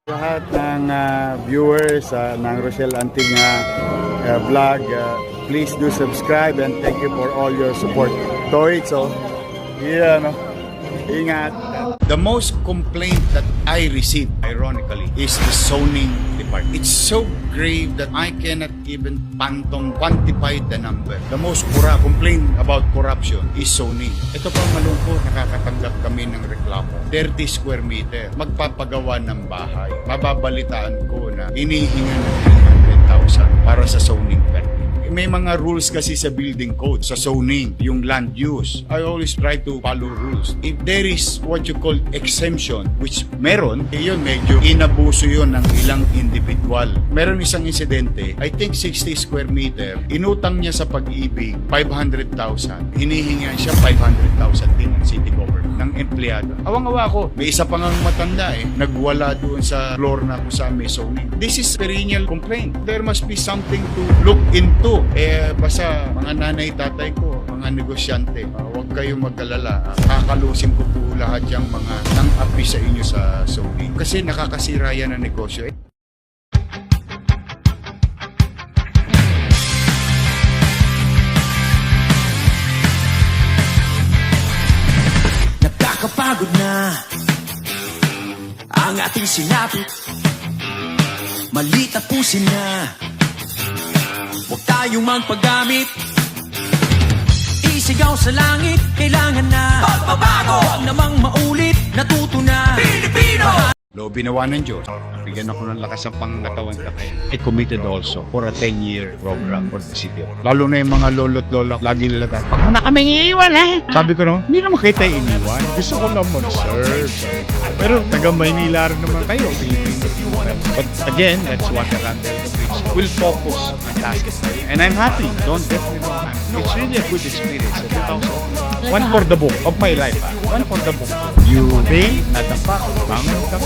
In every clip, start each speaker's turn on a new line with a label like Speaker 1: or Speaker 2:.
Speaker 1: Lahat ng viewers ng Rochelle Antigna vlog, please do subscribe and thank you for all your support. Toitso, ingat.
Speaker 2: The most complaint that I receive, ironically, is the zoning department. It's so grave that I cannot even quantify the number. The most complaint about corruption is zoning. Ito pa malungkot, nakakatanggap kami ng reklamo. 30 square meter, magpapagawa ng bahay. Mababalitaan ko na hinihinga ng 300,000 para sa zoning permit. May mga rules kasi sa building code, sa zoning, yung land use. I always try to follow rules. If there is what you call exemption, which meron, yun medyo inabuso yun ng ilang individual. Meron isang insidente, I think 60 square meter, inutang niya sa Pag-ibig 500,000. Hinihingan siya 500,000 din ng city government, ng empleyado. Awang-awa ko, may isa pang matanda nagwala doon sa floor na kung saan may zoning. This is perennial complaint. There must be something to look into. Basta mga nanay, tatay ko, mga negosyante, huwag kayong mag-alala. Kakalusin ko po lahat yung mga nang-api sa inyo sa zoning. Kasi nakakasira yan ang negosyo.
Speaker 3: Nakakapagod na ang ating sinapit. Malit na pusin na, huwag tayong magpagamit. Isigaw sa langit, kailangan na pagbabago. Huwag namang maulit, natuto na Pilipino.
Speaker 2: Lo, binawa ng Diyos. Bigyan ako ng lakas ng pangatawan ka kayo. I committed also for a 10-year program for the city. Lalo na yung mga lolo't lola, lagi nila tayo. Pag na kami iiwan Sabi ko no, hindi naman kita iniwan. Gusto ko lang mag-serve. Pero taga Maynila rin naman kayo, Pilipino. But again, that's what the Randall will focus on tasks. And I'm happy. Don't get me wrong. It's really a good experience. One for the book of my life. One for the book. You fail, natapak, bangon ka.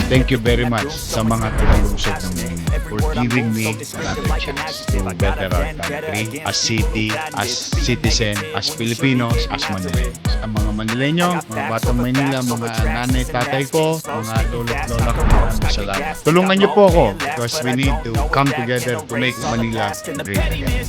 Speaker 2: Thank you very much sa mga tumulungsod ng mga for giving me another chance to better our country as city, as citizen, as Filipinos, as Manileños. Ang mga Manileño, mga batang Maynila, mga nanay, tatay ko, mga lolo't lola ko, maraming salamat. Tulungan niyo po ako because we need to come together to make Manila great again.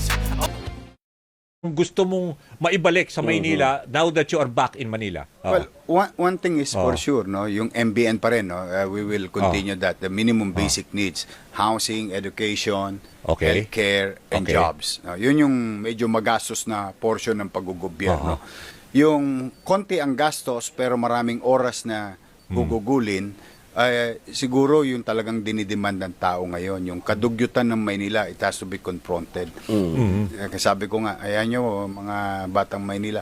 Speaker 4: Kung gusto mong maibalik sa Maynila now that you are back in Manila?
Speaker 2: Well, one thing is for sure, no, yung MBN pa rin, no, we will continue that. The minimum basic needs, housing, education, healthcare, and jobs. No, yun yung medyo magastos na portion ng paggugobyerno. Yung konti ang gastos pero maraming oras na gugugulin, siguro yung talagang dinidemand ng tao ngayon, yung kadugyutan ng Maynila, it has to be confronted. Sabi ko nga, ayan nyo, mga batang Maynila,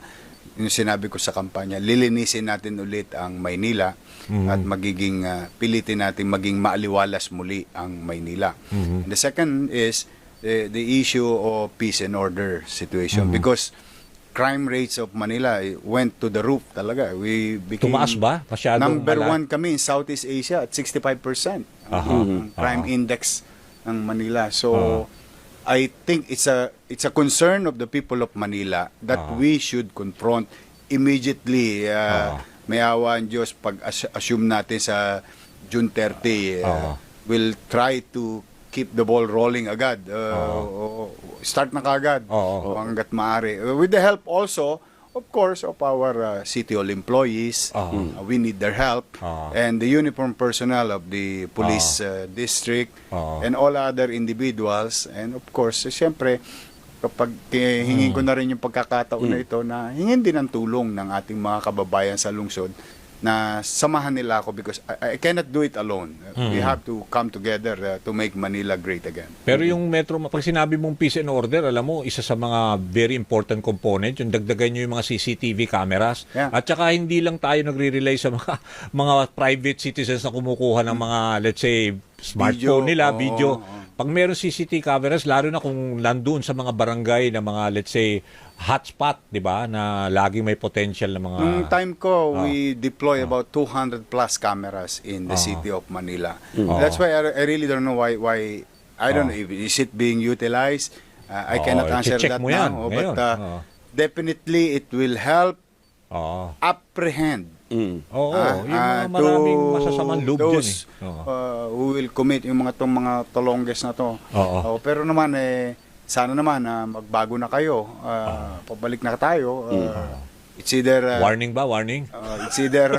Speaker 2: yung sinabi ko sa kampanya, lilinisin natin ulit ang Maynila at magiging, pilitin natin maging maaliwalas muli ang Maynila. The second is the issue of peace and order situation because crime rates of Manila went to the roof talaga. We became
Speaker 4: Tumaas ba? Masyadong
Speaker 2: number one kami in Southeast Asia at 65% ang crime index ng Manila. So I think it's a concern of the people of Manila that we should confront immediately. May awa ang Diyos pag assume natin sa June 30 we'll try to keep the ball rolling agad. Start na kagad hanggat maaari. With the help also, of course, of our City Hall employees. We need their help. And the uniform personnel of the police district and all other individuals. And of course, siyempre, kapag hingin ko na rin yung pagkakataon na ito na hingin din ang tulong ng ating mga kababayan sa lungsod na samahan nila ako because I cannot do it alone. We have to come together to make Manila great again.
Speaker 4: Pero yung Metro, pag sinabi mong peace and order, alam mo, isa sa mga very important component, yung dagdagan nyo yung mga CCTV cameras.
Speaker 2: Yeah.
Speaker 4: At saka hindi lang tayo nagre-rely sa mga private citizens na kumukuha ng mga, let's say, smartphone nila, video. Pag meron CCTV cameras, lalo na kung nandoon sa mga barangay na mga, let's say, hotspot, di ba, na laging may potential na mga...
Speaker 2: Nung time ko, we deploy about 200 plus cameras in the city of Manila. That's why I really don't know why I don't know, is it being utilized? I cannot answer
Speaker 4: check
Speaker 2: that
Speaker 4: mo yan,
Speaker 2: now.
Speaker 4: ngayon.
Speaker 2: But definitely, it will help apprehend
Speaker 4: Oo, yung mga maraming masasamang loob dyan
Speaker 2: those,
Speaker 4: eh. Oo.
Speaker 2: who will commit yung mga tolongges na to.
Speaker 4: Oo.
Speaker 2: Pero naman sana naman magbago na kayo. Pabalik na tayo. It's either
Speaker 4: Warning ba? Warning?
Speaker 2: it's either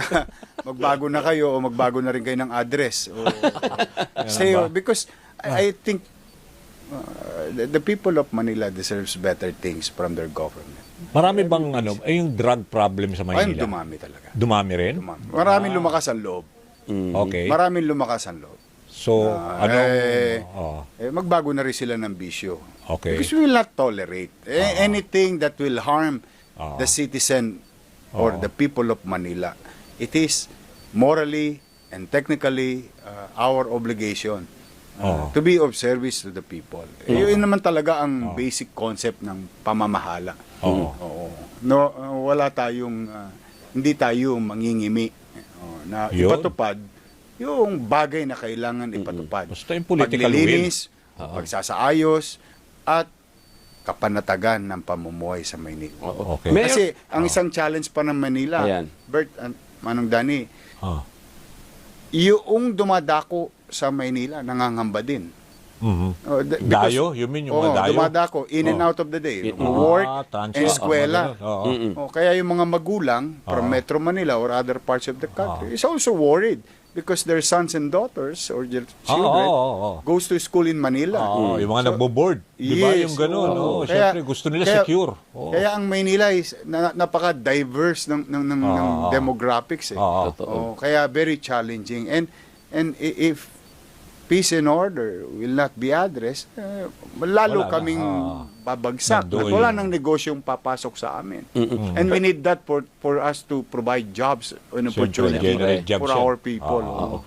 Speaker 2: magbago na kayo o magbago na rin kayo ng address. O, stay because I think the people of Manila deserves better things from their government.
Speaker 4: Marami bang yung drug problem sa
Speaker 2: Ayun,
Speaker 4: Maynila?
Speaker 2: dumami talaga.
Speaker 4: Dumami rin?
Speaker 2: Dumami. Maraming lumakas ang loob.
Speaker 4: Okay.
Speaker 2: Maraming lumakas ang loob.
Speaker 4: So,
Speaker 2: magbago na rin sila ng bisyo.
Speaker 4: Okay.
Speaker 2: Because we will not tolerate anything that will harm the citizen or the people of Manila. It is morally and technically our obligation to be of service to the people. Yun naman talaga ang basic concept ng pamamahala. Oo. No, wala tayong hindi tayo mangingimi na
Speaker 4: Yun.
Speaker 2: ipatupad yung bagay na kailangan ipatupad.
Speaker 4: Basta yung political
Speaker 2: paglilinis, pagsasaayos, at kapanatagan ng pamumuhay sa Maynila.
Speaker 4: Okay.
Speaker 2: Kasi ang isang challenge pa ng Manila,
Speaker 5: Ayan.
Speaker 2: Bert, Manong Dani,
Speaker 4: Ah.
Speaker 2: yung dumadako sa Maynila, nangangamba din.
Speaker 4: Mhm. Dayo? You mean yung mga dayo?
Speaker 2: Dumadako, in and out of the day.
Speaker 5: Mm.
Speaker 2: Work
Speaker 4: transit.
Speaker 2: and eskwela.
Speaker 4: Oo.
Speaker 2: Kaya yung mga magulang from Metro Manila or other parts of the country is also worried because their sons and daughters or their children goes to school in Manila.
Speaker 4: Yung mga nagbo-board. Di ba?
Speaker 2: Yes,
Speaker 4: Yung gano'n.
Speaker 2: oo.
Speaker 4: Siyempre, gusto nila secure. Oo.
Speaker 2: Kaya ang Maynila is napaka-diverse ng demographics. Kaya very challenging. And if peace and order will not be addressed, lalo
Speaker 4: Wala na.
Speaker 2: kaming babagsak.
Speaker 4: Nandoon
Speaker 2: Wala
Speaker 4: yun.
Speaker 2: nang negosyong papasok sa amin. And we need that for us to provide jobs and opportunity
Speaker 4: generate jobs
Speaker 2: for
Speaker 4: yan.
Speaker 2: our people.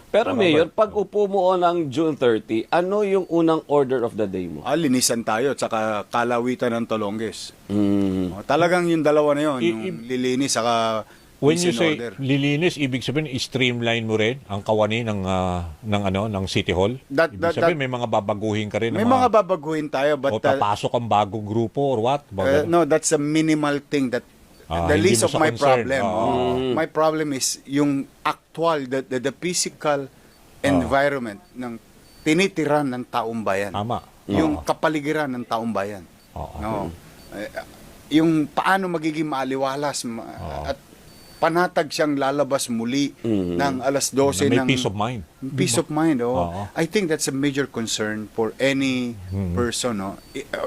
Speaker 5: Pero Mayor, pag upo mo ng June 30, ano yung unang order of the day mo?
Speaker 2: Linisan tayo at saka kalawitan ng Tolonges.
Speaker 5: Mm.
Speaker 2: Talagang yung dalawa na yun, yung lilinis saka
Speaker 4: When
Speaker 2: peace
Speaker 4: you
Speaker 2: and
Speaker 4: say
Speaker 2: order.
Speaker 4: lilinis, ibig sabihin i-streamline mo rin ang kawani ng City Hall. Ibig sabihin may mga babaguhin ka rin.
Speaker 2: May mga babaguhin tayo, but
Speaker 4: o papasok ang bagong grupo or what?
Speaker 2: no, that's a minimal thing that the
Speaker 4: hindi
Speaker 2: least
Speaker 4: mo
Speaker 2: of
Speaker 4: sa
Speaker 2: my
Speaker 4: concern.
Speaker 2: problem. My problem is yung actual, the physical environment ng tinitiran ng taong bayan.
Speaker 4: Tama.
Speaker 2: Yung kapaligiran ng taong bayan. No. Yung paano magiging maaliwalas at panatag siyang lalabas muli ng alas 12
Speaker 4: May
Speaker 2: ng
Speaker 4: peace of mind.
Speaker 2: Peace of mind,
Speaker 4: Oo.
Speaker 2: I think that's a major concern for any person,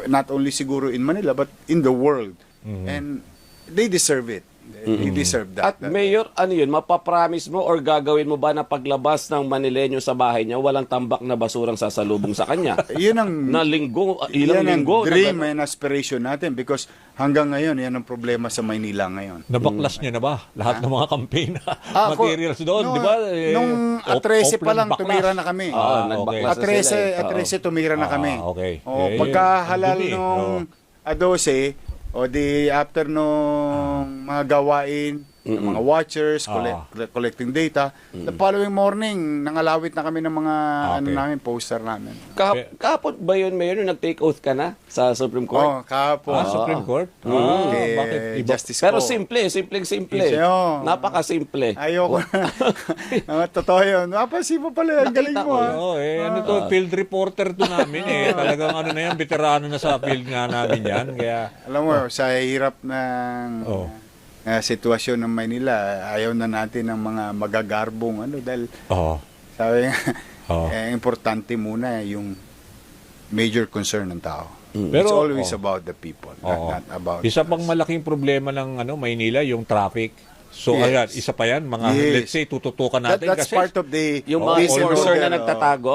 Speaker 2: not only siguro in Manila but in the world. And they deserve it. They deserve that.
Speaker 5: At Mayor, ano yun, mapapromise mo or gagawin mo ba na paglabas ng Manileño sa bahay niya, walang tambak na basurang sasalubong sa kanya?
Speaker 2: Yun ang
Speaker 5: Na linggo, ilang
Speaker 2: yan ang
Speaker 5: linggo.
Speaker 2: dream and aspiration natin because hanggang ngayon yan ang problema sa Maynila ngayon.
Speaker 4: Nabaklas niyo na ba lahat ng mga campaign materials doon,
Speaker 2: no,
Speaker 4: di ba?
Speaker 2: Nung at 13 pa lang tumira na kami.
Speaker 5: nagbaklas
Speaker 2: At
Speaker 5: na sila
Speaker 2: 13 tumira na kami.
Speaker 4: Okay.
Speaker 2: Pagkahalal
Speaker 4: dumi.
Speaker 2: nung 12, after nung mga gawain, ng mga watchers, collecting data, the following morning, nangalawit na kami ng mga namin, poster namin.
Speaker 5: Kahapon ba yun, Mayor, nung nag-take oath ka na sa Supreme Court?
Speaker 2: Kahapon.
Speaker 4: Supreme Court?
Speaker 2: Kay
Speaker 4: Bakit? Iba?
Speaker 2: Justice
Speaker 5: Pero
Speaker 2: ko.
Speaker 5: simple.
Speaker 2: Oo.
Speaker 5: Napaka-simple.
Speaker 2: Ayoko na. Totoo yun. Napasi mo pala. Ang galing mo.
Speaker 4: Ano to, field reporter to namin Talagang na yan, veterano na sa field nga namin yan. Kaya,
Speaker 2: Alam mo, sa hirap ng sitwasyon ng Maynila, ayaw na natin ng mga magagarbong dahil sabi nga, importante muna yung major concern ng tao. It's always about the people, not about
Speaker 4: isa pang malaking problema ng Maynila, yung traffic. So,
Speaker 2: Yes.
Speaker 4: ayan, isa pa yan, mga,
Speaker 2: Yes.
Speaker 4: let's say, tututukan natin.
Speaker 2: that's
Speaker 4: kasi,
Speaker 2: part of the
Speaker 5: Yung mga
Speaker 2: peace and
Speaker 5: enforcer
Speaker 2: order,
Speaker 5: na nagtatago.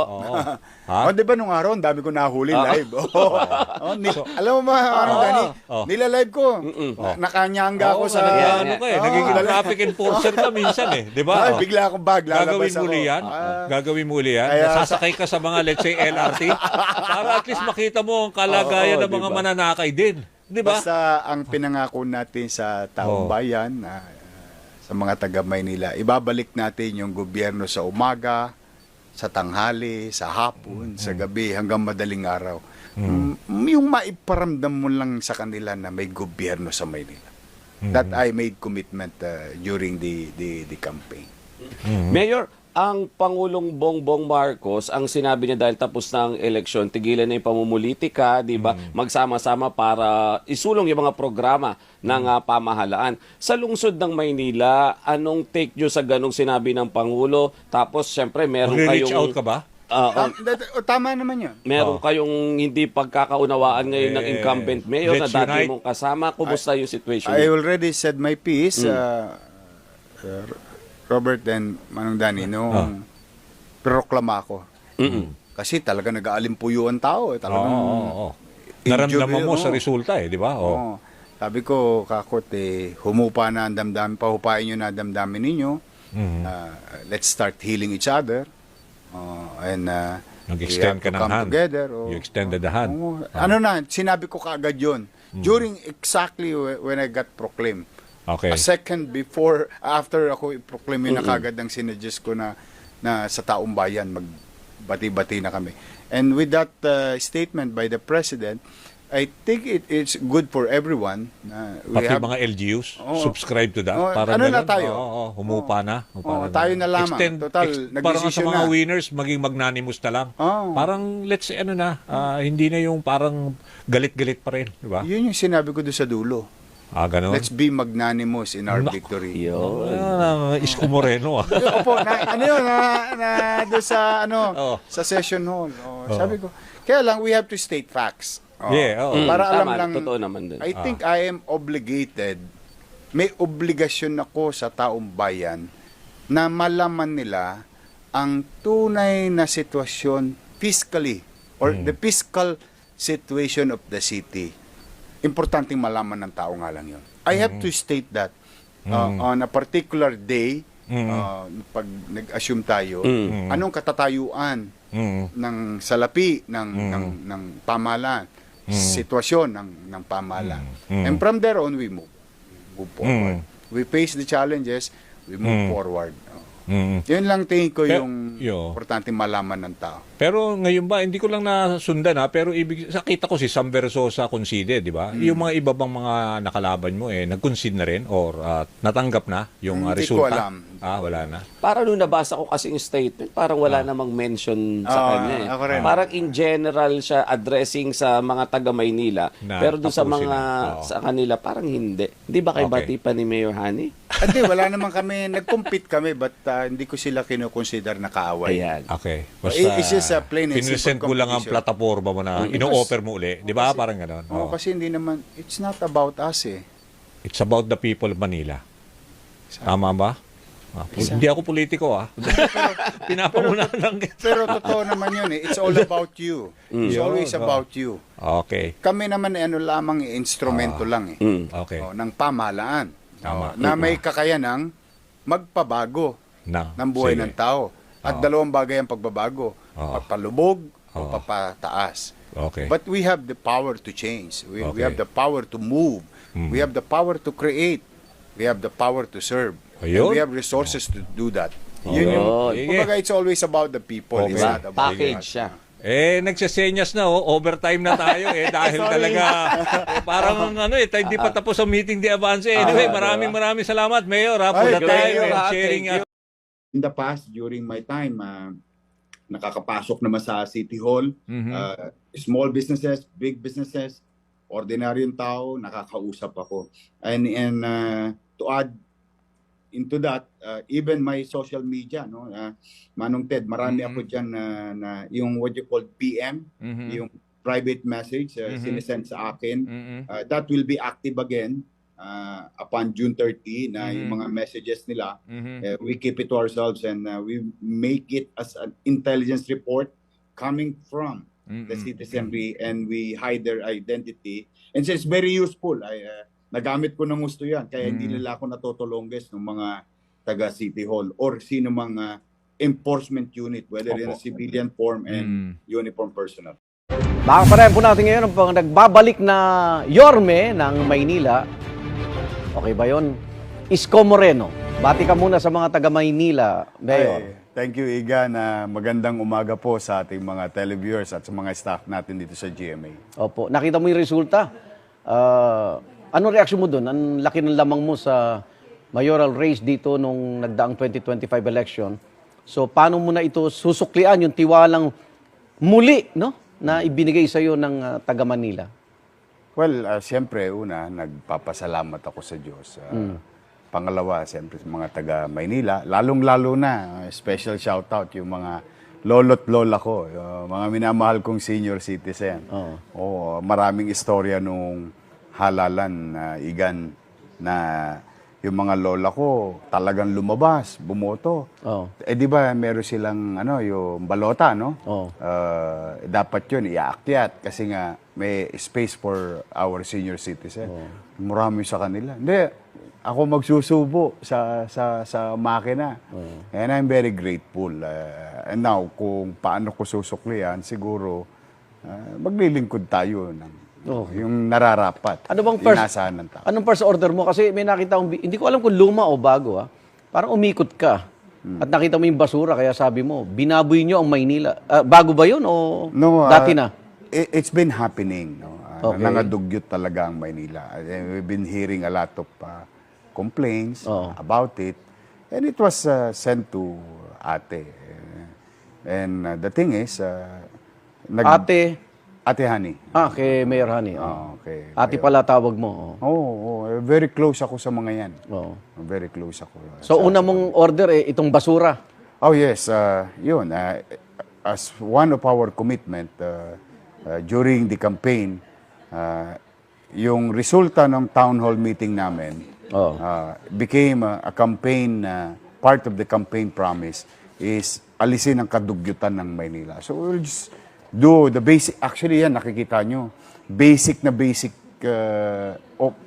Speaker 2: Di ba nung araw, ang dami ko nahuli live. Alam mo ba, Dani, nila-live ko. Nakanyangga ako sa...
Speaker 4: nagiging traffic enforcer ka minsan di ba?
Speaker 2: Ay, bigla akong bag, lalabas ako.
Speaker 4: Gagawin mo uli yan.
Speaker 2: Kaya
Speaker 4: Sasakay ka sa mga, let's say, LRT. Para at least makita mo ang kalagayan ng mga mananakay din. Di ba?
Speaker 2: Basta ang pinangako natin sa taong bayan, sa mga taga Maynila, ibabalik natin yung gobyerno sa umaga, sa tanghali, sa hapon, sa gabi, hanggang madaling araw. Yung maiparamdam mo lang sa kanila na may gobyerno sa Maynila. that I made commitment during the campaign.
Speaker 5: Mayor, ang Pangulong Bongbong Marcos, ang sinabi niya dahil tapos na ang eleksyon, tigilan na yung pamumulitika, di ba? Magsama-sama para isulong yung mga programa ng pamahalaan. Sa lungsod ng Maynila, anong take nyo sa ganong sinabi ng Pangulo? Tapos, syempre, meron
Speaker 4: Mag-reach
Speaker 5: kayong...
Speaker 4: out ka ba?
Speaker 2: Tama naman yun.
Speaker 5: Meron kayong hindi pagkakaunawaan ngayon ng incumbent mayor na
Speaker 4: let's
Speaker 5: dati
Speaker 4: unite.
Speaker 5: mong kasama. Kumusta yung situation
Speaker 2: I
Speaker 5: niyo?
Speaker 2: already said my piece, Robert and Manong Danny, nung proklama ko. Kasi talaga nag-aalimpuyo ang tao. Talagang
Speaker 4: Oo. Naramdaman mo
Speaker 2: injury,
Speaker 4: sa resulta di ba?
Speaker 2: Oo. Sabi ko, kakot, humupa na ang damdamin, pahupain nyo na ang damdamin ninyo. Let's start healing each other. And
Speaker 4: Nag-extend
Speaker 2: we have
Speaker 4: ka
Speaker 2: to
Speaker 4: ng
Speaker 2: come
Speaker 4: hand.
Speaker 2: together.
Speaker 4: You extended the hand.
Speaker 2: Ano na, sinabi ko kaagad yun. During exactly when I got proclaimed.
Speaker 4: Okay.
Speaker 2: A second before, after ako i-proclaim yun na kagad ang sinuggest ko na sa taong bayan, magbati-bati na kami. And with that statement by the President, I think it's good for everyone.
Speaker 4: Pati mga LGUs, subscribe to that.
Speaker 2: Oo,
Speaker 4: Parang
Speaker 2: ano na
Speaker 4: ganun.
Speaker 2: tayo?
Speaker 4: Oo, humupa na.
Speaker 2: Oo, tayo na lamang. Total,
Speaker 4: parang sa
Speaker 2: nagdesisyon
Speaker 4: mga
Speaker 2: na.
Speaker 4: winners, maging magnanimous na lang.
Speaker 2: Oo.
Speaker 4: Parang, let's say, hindi na yung parang galit-galit pa rin. Di ba?
Speaker 2: Yun yung sinabi ko doon sa dulo.
Speaker 4: Ganun.
Speaker 2: Let's be magnanimous in our victory.
Speaker 4: Isko Moreno
Speaker 2: Opo, ano yun, doon sa,
Speaker 4: Oh.
Speaker 2: sa session hall. Sabi ko, kaya lang, we have to state facts. Para alam
Speaker 5: Tama,
Speaker 2: lang,
Speaker 5: totoo naman din.
Speaker 2: I think I am obligated, may obligasyon ako sa taong bayan na malaman nila ang tunay na sitwasyon fiscally or the fiscal situation of the city. Importanteng malaman ng tao nga lang yun. I have to state that on a particular day, pag nag-assume tayo, anong katatayuan ng salapi ng pamahalaan, sitwasyon ng pamahalaan. And from there on, we move forward. We face the challenges, we move forward. Yun lang tingin ko yung importante malaman ng tao.
Speaker 4: Pero ngayon ba, hindi ko lang nasundan pero nakita ko si Sam Versosa conceded, di ba? Yung mga iba bang mga nakalaban mo, nag-concede na rin or natanggap na yung
Speaker 2: Hindi ko
Speaker 4: resulta?
Speaker 2: alam.
Speaker 4: Wala na.
Speaker 5: Parang nung nabasa ko kasi yung statement, parang wala namang mention sa kanya.
Speaker 2: ako rin.
Speaker 5: Parang in general siya addressing sa mga taga Maynila.
Speaker 4: Na
Speaker 5: Pero doon sa
Speaker 4: tapusin
Speaker 5: mga
Speaker 4: na.
Speaker 5: sa kanila, parang hindi. Hindi ba kayo
Speaker 4: Okay.
Speaker 5: bati pa ni Mayor Hani?
Speaker 2: Hindi, wala naman kami, nag-compete kami, but hindi ko sila kinukonsider na kaaway.
Speaker 5: Ayan.
Speaker 4: Okay.
Speaker 2: It's just a plain and
Speaker 4: Pinresent
Speaker 2: simple
Speaker 4: mo lang ang
Speaker 2: competition.
Speaker 4: plataforma mo na ino-offer mo uli. Di ba? Parang gano'n.
Speaker 2: Kasi hindi naman, it's not about us
Speaker 4: It's about the people of Manila. Tama ba? Hindi ako politiko Pinapangunahan lang.
Speaker 2: Pero totoo naman yun It's all about you. It's always about you.
Speaker 4: Okay.
Speaker 2: Kami naman lamang instrumento lang
Speaker 4: Okay.
Speaker 2: ng pamahalaan.
Speaker 4: Tama.
Speaker 2: Na may kakayanang magpabago ng buhay
Speaker 4: Sige.
Speaker 2: ng tao. At dalawang bagay ang pagbabago. Pagpalubog o papataas.
Speaker 4: Okay.
Speaker 2: But we have the power to change. We
Speaker 4: Okay.
Speaker 2: have the power to move. We have the power to create. We have the power to serve.
Speaker 4: Ayun.
Speaker 2: And we have resources to do that.
Speaker 4: Sige.
Speaker 2: Kumbaga, it's always about the people.
Speaker 4: Okay.
Speaker 2: It's not about
Speaker 5: Package
Speaker 2: us.
Speaker 5: siya.
Speaker 4: Nagsasenyas na overtime na tayo dahil talaga parang hindi pa tapos ang meeting di avance. Anyway, maraming salamat Mayor for the
Speaker 2: Ay,
Speaker 4: time
Speaker 5: Mayor,
Speaker 4: and
Speaker 5: thank
Speaker 4: sharing.
Speaker 5: you.
Speaker 1: In the past, during my time, nakakapasok naman sa City Hall, small businesses, big businesses, ordinaryong tao, nakakausap ako. And to add into that, even my social media, Manong Ted, marami ako dyan na yung what you call PM, yung private message, sinesend sa akin. That will be active again upon June 30 na yung mga messages nila. We keep it to ourselves and we make it as an intelligence report coming from the citizenry and we hide their identity. And so it's very useful. Nagamit ko ng gusto yan. Kaya hindi nila ako natutulongges ng mga taga City Hall or sino mga enforcement unit, whether in a civilian form and uniform personnel.
Speaker 6: Makakaparehan po natin ngayon ang nagbabalik na Yorme ng Maynila. Okay ba yun? Isko Moreno. Bati ka muna sa mga taga Maynila, Mayor.
Speaker 1: Ay, thank you, Iga, na magandang umaga po sa ating mga televiewers at sa mga staff natin dito sa GMA.
Speaker 6: Opo. Nakita mo yung resulta. Ano reaksyon mo doon? Ang laki ng lamang mo sa mayoral race dito nung nagdaang 2025 election. So, paano mo na ito susuklian yung tiwalang muli, no? Na ibinigay sa iyo ng taga Manila?
Speaker 1: Well, siyempre, una, nagpapasalamat ako sa Diyos. Pangalawa, siyempre, sa mga taga Maynila, lalong-lalo na, special shoutout yung mga lolo't lola ko, mga minamahal kong senior citizen. Oo, maraming istorya nung halalan igan na yung mga lola ko talagang lumabas, bumoto. Eh di ba meron silang yung balota, no? Dapat yun iaakyat kasi nga may space for our senior citizen. Marami sa kanila. Hindi, ako magsusubo sa makina. And I'm very grateful. And now, kung paano ko susuklian, siguro maglilingkod tayo ng yung nararapat.
Speaker 6: Ano bang
Speaker 1: inasahan ng tao.
Speaker 6: Anong first order mo? Kasi may nakita akong, hindi ko alam kung luma o bago, Parang umikot ka. At nakita mo yung basura, kaya sabi mo, binaboy nyo ang Maynila. Bago ba yun o dati na?
Speaker 1: It's been happening. No?
Speaker 6: Okay.
Speaker 1: Nangadugyot talaga ang Maynila. We've been hearing a lot of complaints about it. And it was sent to Ate. And the thing is, Ate Hani.
Speaker 6: Kay Mayor Hani.
Speaker 1: Okay.
Speaker 6: Ate pala tawag mo.
Speaker 1: Very close ako sa mga yan. Very close ako.
Speaker 6: So, una mong order, itong basura.
Speaker 1: Oh, yes. Yun. As one of our commitment during the campaign, yung resulta ng town hall meeting namin became a campaign, part of the campaign promise is alisin ang kadugyutan ng Maynila. So, we'll just do the basic, actually yan, nakikita nyo, basic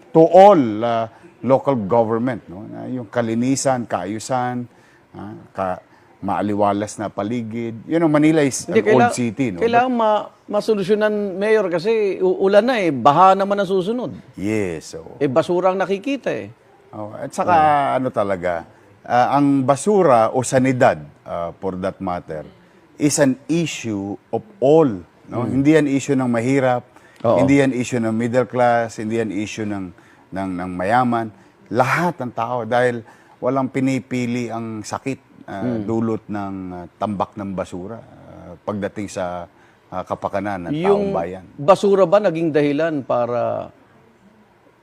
Speaker 1: to all local government, no? Yung kalinisan, kaayusan, maaliwalas na paligid. Manila is an old city, no?
Speaker 6: Kailangan masolusyonan, Mayor, kasi ulan na baha naman ang susunod.
Speaker 1: Yes.
Speaker 6: Basura ang nakikita
Speaker 1: At saka, talaga, ang basura o sanidad, for that matter, is an issue of all. No? Hindi yan issue ng mahirap, hindi yan issue ng middle class, hindi yan issue ng mayaman. Lahat ng tao dahil walang pinipili ang sakit dulot ng tambak ng basura pagdating sa kapakanan ng taong bayan.
Speaker 6: Yung basura ba naging dahilan para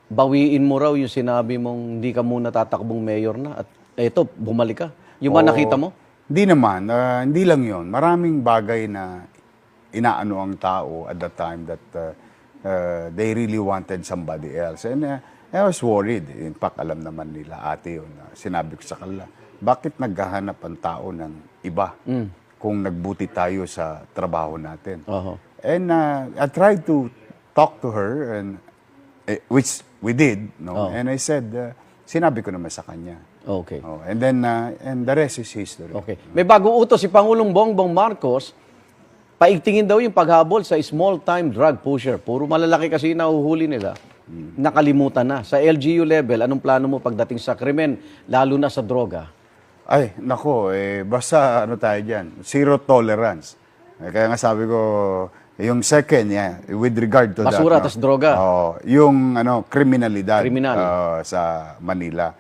Speaker 6: bawiin mo raw yung sinabi mong hindi ka muna tatakbong mayor na at eto, bumalik ka? Yung ba nakita mo?
Speaker 1: Hindi naman. Hindi lang yon. Maraming bagay na inaano ang tao at that time that they really wanted somebody else. And I was worried. In fact, alam naman nila ate yun. Sinabi ko sa kanila, bakit naghahanap ang tao ng iba kung nagbuti tayo sa trabaho natin? And I tried to talk to her, and which we did. No? And I said, sinabi ko naman sa kanya.
Speaker 6: Okay.
Speaker 1: And then, and the rest is history.
Speaker 6: Okay. May bagong utos si Pangulong Bongbong Marcos, paigtingin daw yung paghabol sa small-time drug pusher. Puro malalaki kasi nahuhuli nila. Nakalimutan na. Sa LGU level, anong plano mo pagdating sa krimen, lalo na sa droga?
Speaker 1: Ay, nako, basta tayo dyan, zero tolerance. Kaya nga sabi ko, yung second, with regard to
Speaker 6: basura,
Speaker 1: that.
Speaker 6: tas droga.
Speaker 1: Yung kriminalidad
Speaker 6: Kriminal.
Speaker 1: sa Manila.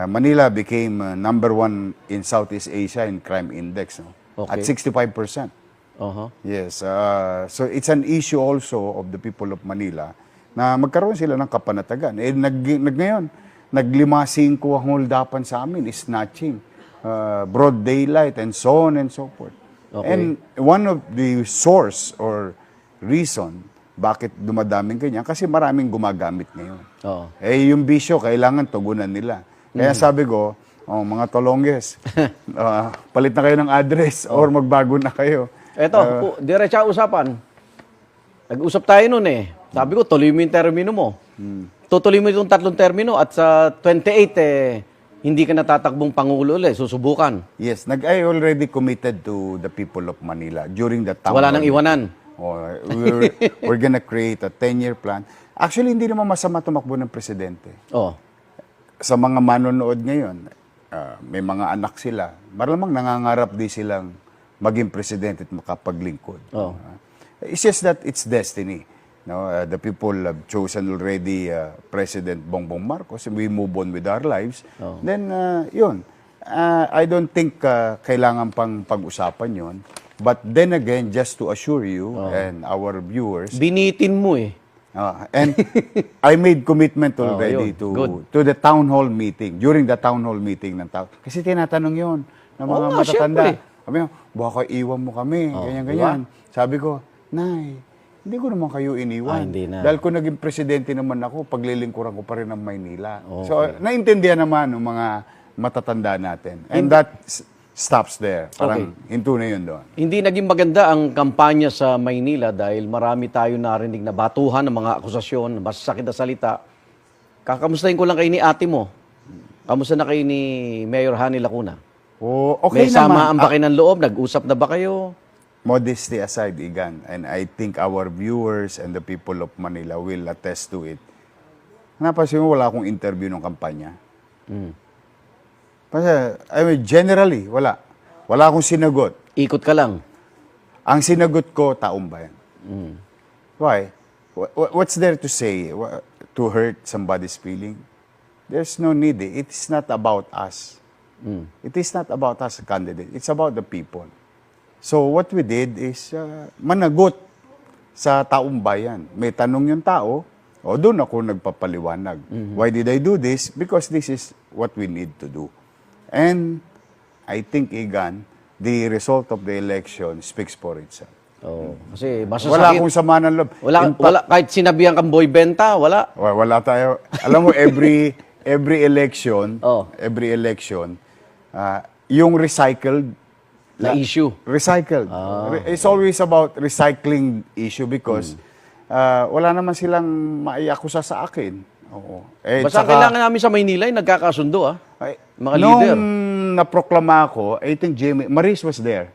Speaker 1: Manila became number 1 in Southeast Asia in crime index. At 65%. Yes. So it's an issue also of the people of Manila na magkaroon sila ng kapanatagan. Ngayon, nag-5 ang holdapan sa amin is snatching, broad daylight, and so on and so forth. And one of the source or reason bakit dumadaming ganyan, kasi maraming gumagamit ngayon. Yung bisyo, kailangan tugunan nila. Kaya sabi ko, mga tolongges, palit na kayo ng address or magbago na kayo.
Speaker 6: Eto, diretsa usapan. Nag-usap tayo nun Sabi ko, tuloy mo yung termino mo. Tutuloy mo itong 3 termino at sa 28, hindi ka natatakbong Pangulo ulit, susubukan.
Speaker 1: Yes, I already committed to the people of Manila during the time.
Speaker 6: Wala nang iwanan.
Speaker 1: We're gonna create a 10-year plan. Actually, hindi naman masama tumakbo ng presidente. Sa mga manonood ngayon, may mga anak sila. Malamang nangangarap din silang maging presidente at makapaglingkod. It's just that it's destiny. No, the people have chosen already President Bongbong Marcos, and we move on with our lives. Then, yun. I don't think kailangan pang pag-usapan yun. But then again, just to assure you and our viewers,
Speaker 6: Binitin mo eh.
Speaker 1: and I made commitment already
Speaker 6: yun. Good.
Speaker 1: to the town hall meeting, during the town hall meeting ng tao. Kasi tinatanong yun ng mga
Speaker 6: Oo nga,
Speaker 1: matatanda.
Speaker 6: syempre.
Speaker 1: Sabi ko, baka iwan mo kami, ganyan-ganyan. Sabi ko, Nay, hindi ko naman kayo iniwan.
Speaker 6: Hindi na.
Speaker 1: Dahil kung naging presidente naman ako, paglilingkuran ko pa rin ang Maynila. So, naintindihan naman ng mga matatanda natin. And that stops there. Parang hinto na yun doon.
Speaker 6: Hindi naging maganda ang kampanya sa Maynila dahil marami tayo narinig na batuhan ng mga akusasyon, masasakit na salita. Kakamustahin ko lang kayo ni ate mo. Kamusta na kayo ni Mayor Hani Lacuna?
Speaker 1: Oh, okay
Speaker 6: May samaan
Speaker 1: naman.
Speaker 6: ba kayo ng loob? Nag-usap na ba kayo?
Speaker 1: Modesty aside, Igan, and I think our viewers and the people of Manila will attest to it. Napansin mo, wala akong interview ng kampanya. Kasi, I mean, generally, wala. Wala akong sinagot.
Speaker 6: Ikot ka lang.
Speaker 1: Ang sinagot ko, taong bayan. Why? What's there to say? To hurt somebody's feeling? There's no need. It is not about us. It is not about us, candidate. It's about the people. So what we did is managot sa taong bayan. May tanong yung tao, doon ako nagpapaliwanag. Why did I do this? Because this is what we need to do. And I think, Igan, the result of the election speaks for itself.
Speaker 6: Kasi masasakit.
Speaker 1: Wala akong sama ng loob.
Speaker 6: Wala, kahit sinabihan kang boy benta, wala.
Speaker 1: Wala tayo. Alam mo, every election,
Speaker 6: Oh.
Speaker 1: yung recycled
Speaker 6: Na issue.
Speaker 1: Recycled. It's always about recycling issue because wala naman silang maiakusa sa akin. Oo.
Speaker 6: Basta kailangan namin sa Maynila ay nagkakasundo mga
Speaker 1: nung
Speaker 6: leader.
Speaker 1: naproklama ako, I think Maris was there.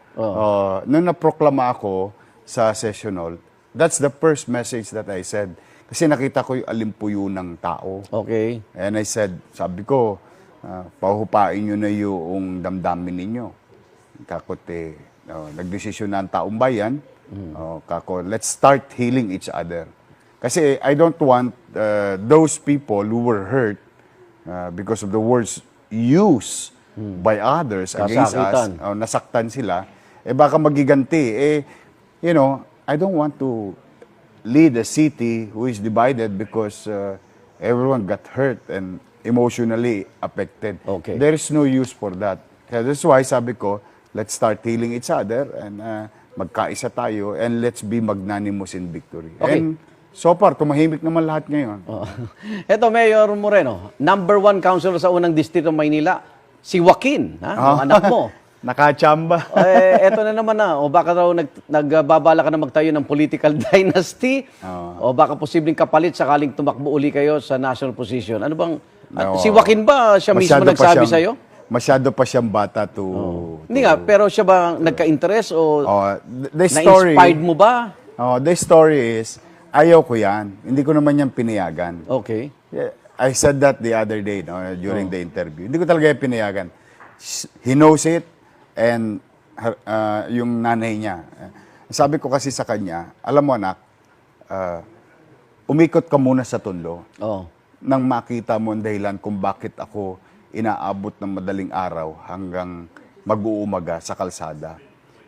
Speaker 1: Nung naproklama ako sa session hall, that's the first message that I said. Kasi nakita ko yung alimpuyo ng tao.
Speaker 6: Okay.
Speaker 1: And I said, sabi ko, pahupain nyo na yung damdamin ninyo. Kakot nagdesisyon na ang taong bayan. Let's start healing each other. Kasi I don't want those people who were hurt because of the words used by others against us, nasaktan sila, baka magiganti. I don't want to lead a city who is divided because everyone got hurt and emotionally affected.
Speaker 6: Okay.
Speaker 1: There is no use for that. Kaya that's why sabi ko, let's start healing each other and magkaisa tayo and let's be magnanimous in victory.
Speaker 6: Okay.
Speaker 1: And so far, tumahimik naman lahat ngayon.
Speaker 6: Ito, Mayor Moreno, number 1 councilor sa unang distrito Maynila, si Joaquin, yung anak mo.
Speaker 1: Nakachamba.
Speaker 6: Eto na naman o baka raw nagbabala ka na magtayo ng political dynasty, o baka posibleng kapalit sakaling tumakbo uli kayo sa national position. Ano bang, si Joaquin ba siya mismo nagsabi sa'yo?
Speaker 1: Masyado pa siyang bata to...
Speaker 6: Hindi nga, pero siya ba nagka-interest o
Speaker 1: the story,
Speaker 6: na-inspired mo ba?
Speaker 1: the story is, ayaw ko yan. Hindi ko naman yan pinayagan.
Speaker 6: Okay.
Speaker 1: Yeah, I said that the other day during the interview. Hindi ko talaga yan pinayagan. He knows it and yung nanay niya. Sabi ko kasi sa kanya, alam mo anak, umikot ka muna sa Tondo nang makita mo ang dahilan kung bakit ako inaabot ng madaling araw hanggang mag-uumaga sa kalsada.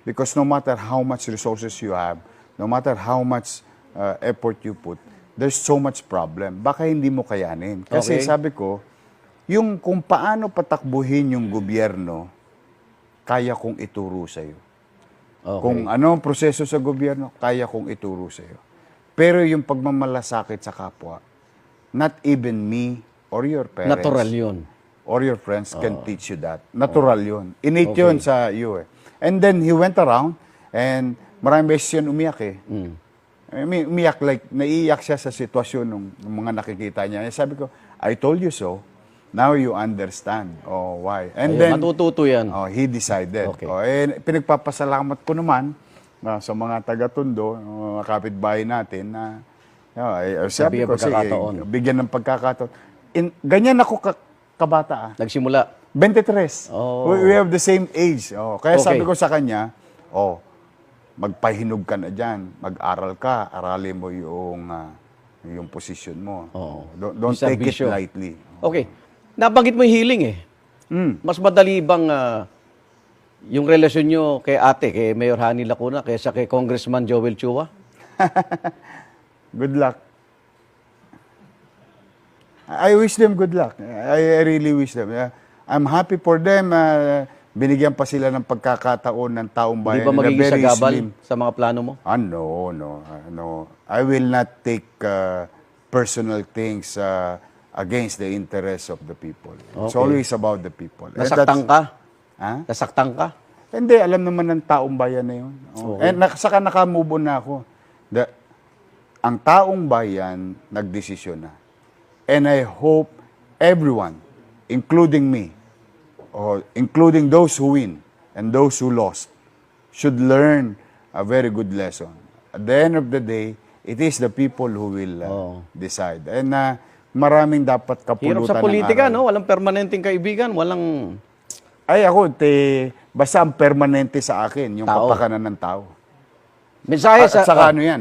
Speaker 1: Because no matter how much resources you have, no matter how much effort you put, there's so much problem. Baka hindi mo kayanin. Kasi sabi ko, yung kung paano patakbuhin yung gobyerno, kaya kong ituro sa'yo. Kung ano ang proseso sa gobyerno, kaya kong ituro sa'yo. Pero yung pagmamalasakit sa kapwa, not even me or your parents.
Speaker 6: Natural yun.
Speaker 1: Or your friends can teach you that. Natural yun. Innate yun sa iyo And then he went around and maraming beses yun umiyak umiyak like, naiiyak siya sa sitwasyon ng mga nakikita niya. Sabi ko, I told you so. Now you understand. Why? And then,
Speaker 6: matututo yan.
Speaker 1: he decided.
Speaker 6: Okay.
Speaker 1: Pinagpapasalamat ko naman sa mga taga-Tondo, mga kapitbahay natin na sabi ko, bigyan ng pagkakataon. Ganyan ako kabata.
Speaker 6: Nagsimula.
Speaker 1: 23. We have the same age. Kaya sabi ko sa kanya, magpahinog ka na dyan, mag-aral ka, aralin mo yung position mo.
Speaker 6: Oo.
Speaker 1: Don't take it
Speaker 6: Serbisyo.
Speaker 1: lightly.
Speaker 6: Okay. Nabanggit mo yung healing eh. Mas madali bang yung relasyon nyo kay ate, kay Mayor Hani Lacuna, kaysa kay Congressman Joel Chua?
Speaker 1: Good luck. I wish them good luck. I really wish them. I'm happy for them. Binigyan pa sila ng pagkakataon ng taong
Speaker 6: Hindi
Speaker 1: bayan.
Speaker 6: ba
Speaker 1: na
Speaker 6: magiging
Speaker 1: very
Speaker 6: sagabal
Speaker 1: slim.
Speaker 6: sa mga plano mo?
Speaker 1: No. I will not take personal things against the interests of the people. It's
Speaker 6: Okay.
Speaker 1: always about the people. And
Speaker 6: Nasaktan
Speaker 1: that's-
Speaker 6: ka?
Speaker 1: Ha?
Speaker 6: Nasaktan ka?
Speaker 1: Hindi, alam naman ng taong bayan na yun. Saka naka-move on na ako. Ang taong bayan, nagdesisyon na. And I hope everyone, including me, or including those who win and those who lost, should learn a very good lesson. At the end of the day, it is the people who will decide. And maraming dapat kapulutan
Speaker 6: Hirap sa
Speaker 1: ng
Speaker 6: politika,
Speaker 1: aral.
Speaker 6: no? Walang permanenteng kaibigan, walang...
Speaker 1: Ay ako, basta ang permanente sa akin, yung
Speaker 6: Tao.
Speaker 1: kapakanan ng tao.
Speaker 6: Mensahe
Speaker 1: At saka ano yan,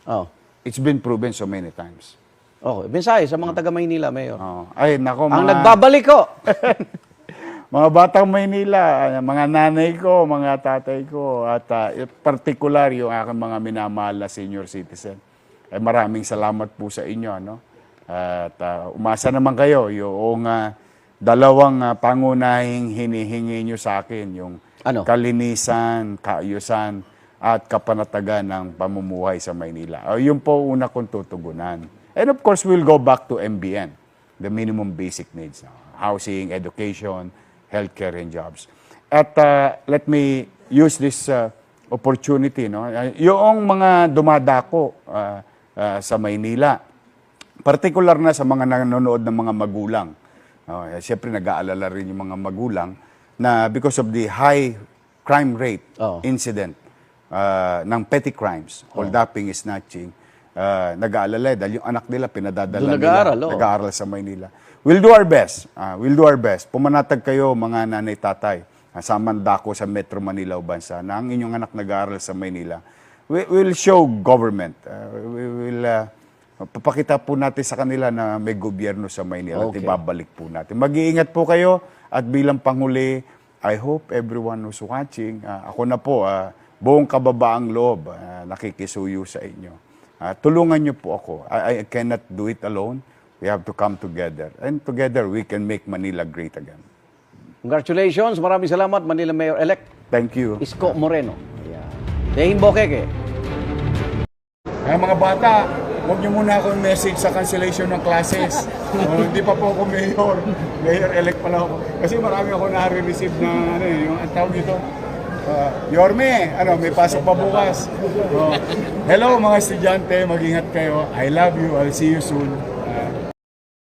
Speaker 6: Oh.
Speaker 1: it's been proven so many times.
Speaker 6: Okay, mensahe sa mga taga Maynila, Mayor.
Speaker 1: Ay, nako,
Speaker 6: Ang
Speaker 1: mga,
Speaker 6: nagbabalik ko.
Speaker 1: mga batang Maynila, mga nanay ko, mga tatay ko, at particular yung aking mga minamahal na senior citizen. Ay maraming salamat po sa inyo, no? At umasa naman kayo, yung dalawang pangunahing hinihingi nyo sa akin, yung
Speaker 6: Ano?
Speaker 1: kalinisan, kaayusan, at kapanatagan ng pamumuhay sa Maynila. Yun po una kong tutugunan. And of course, we'll go back to MBN, the minimum basic needs, no? Housing, education, healthcare, and jobs. At let me use this opportunity, no? Yung mga dumadako sa Maynila, particular na sa mga nanonood ng mga magulang. Siyempre, nag-aalala rin yung mga magulang na because of the high crime rate incident ng petty crimes, holduping, snatching, nag-aalala dahil yung anak nila pinadadala
Speaker 6: Doon
Speaker 1: nila.
Speaker 6: nag-aaral,
Speaker 1: Nag-aaral sa Maynila. We'll do our best. Pumanatag kayo, mga nanay-tatay, sa mandako sa Metro Manila o bansa, na ang inyong anak nag-aaral sa Maynila. We'll show government. We will papakita po natin sa kanila na may gobyerno sa Maynila at ibabalik po natin. Mag-iingat po kayo at bilang panghuli, I hope everyone who's watching, ako na po, buong kababaang loob, nakikisuyo sa inyo. Tulungan niyo po ako. I cannot do it alone. We have to come together. And together, we can make Manila great again.
Speaker 6: Congratulations. Maraming salamat, Manila Mayor-elect
Speaker 1: Thank you.
Speaker 6: Isko Moreno. Ayan. Dehing Bokeke.
Speaker 1: Mga bata, huwag niyo muna akong message sa cancellation ng classes. Hindi pa po ako mayor. Mayor-elect pala ako. Kasi marami ako na-receive na, yung ang tawag dito, Yorme, may pasok pa bukas. Hello mga estudyante, mag-ingat kayo. I love you. I'll see you soon.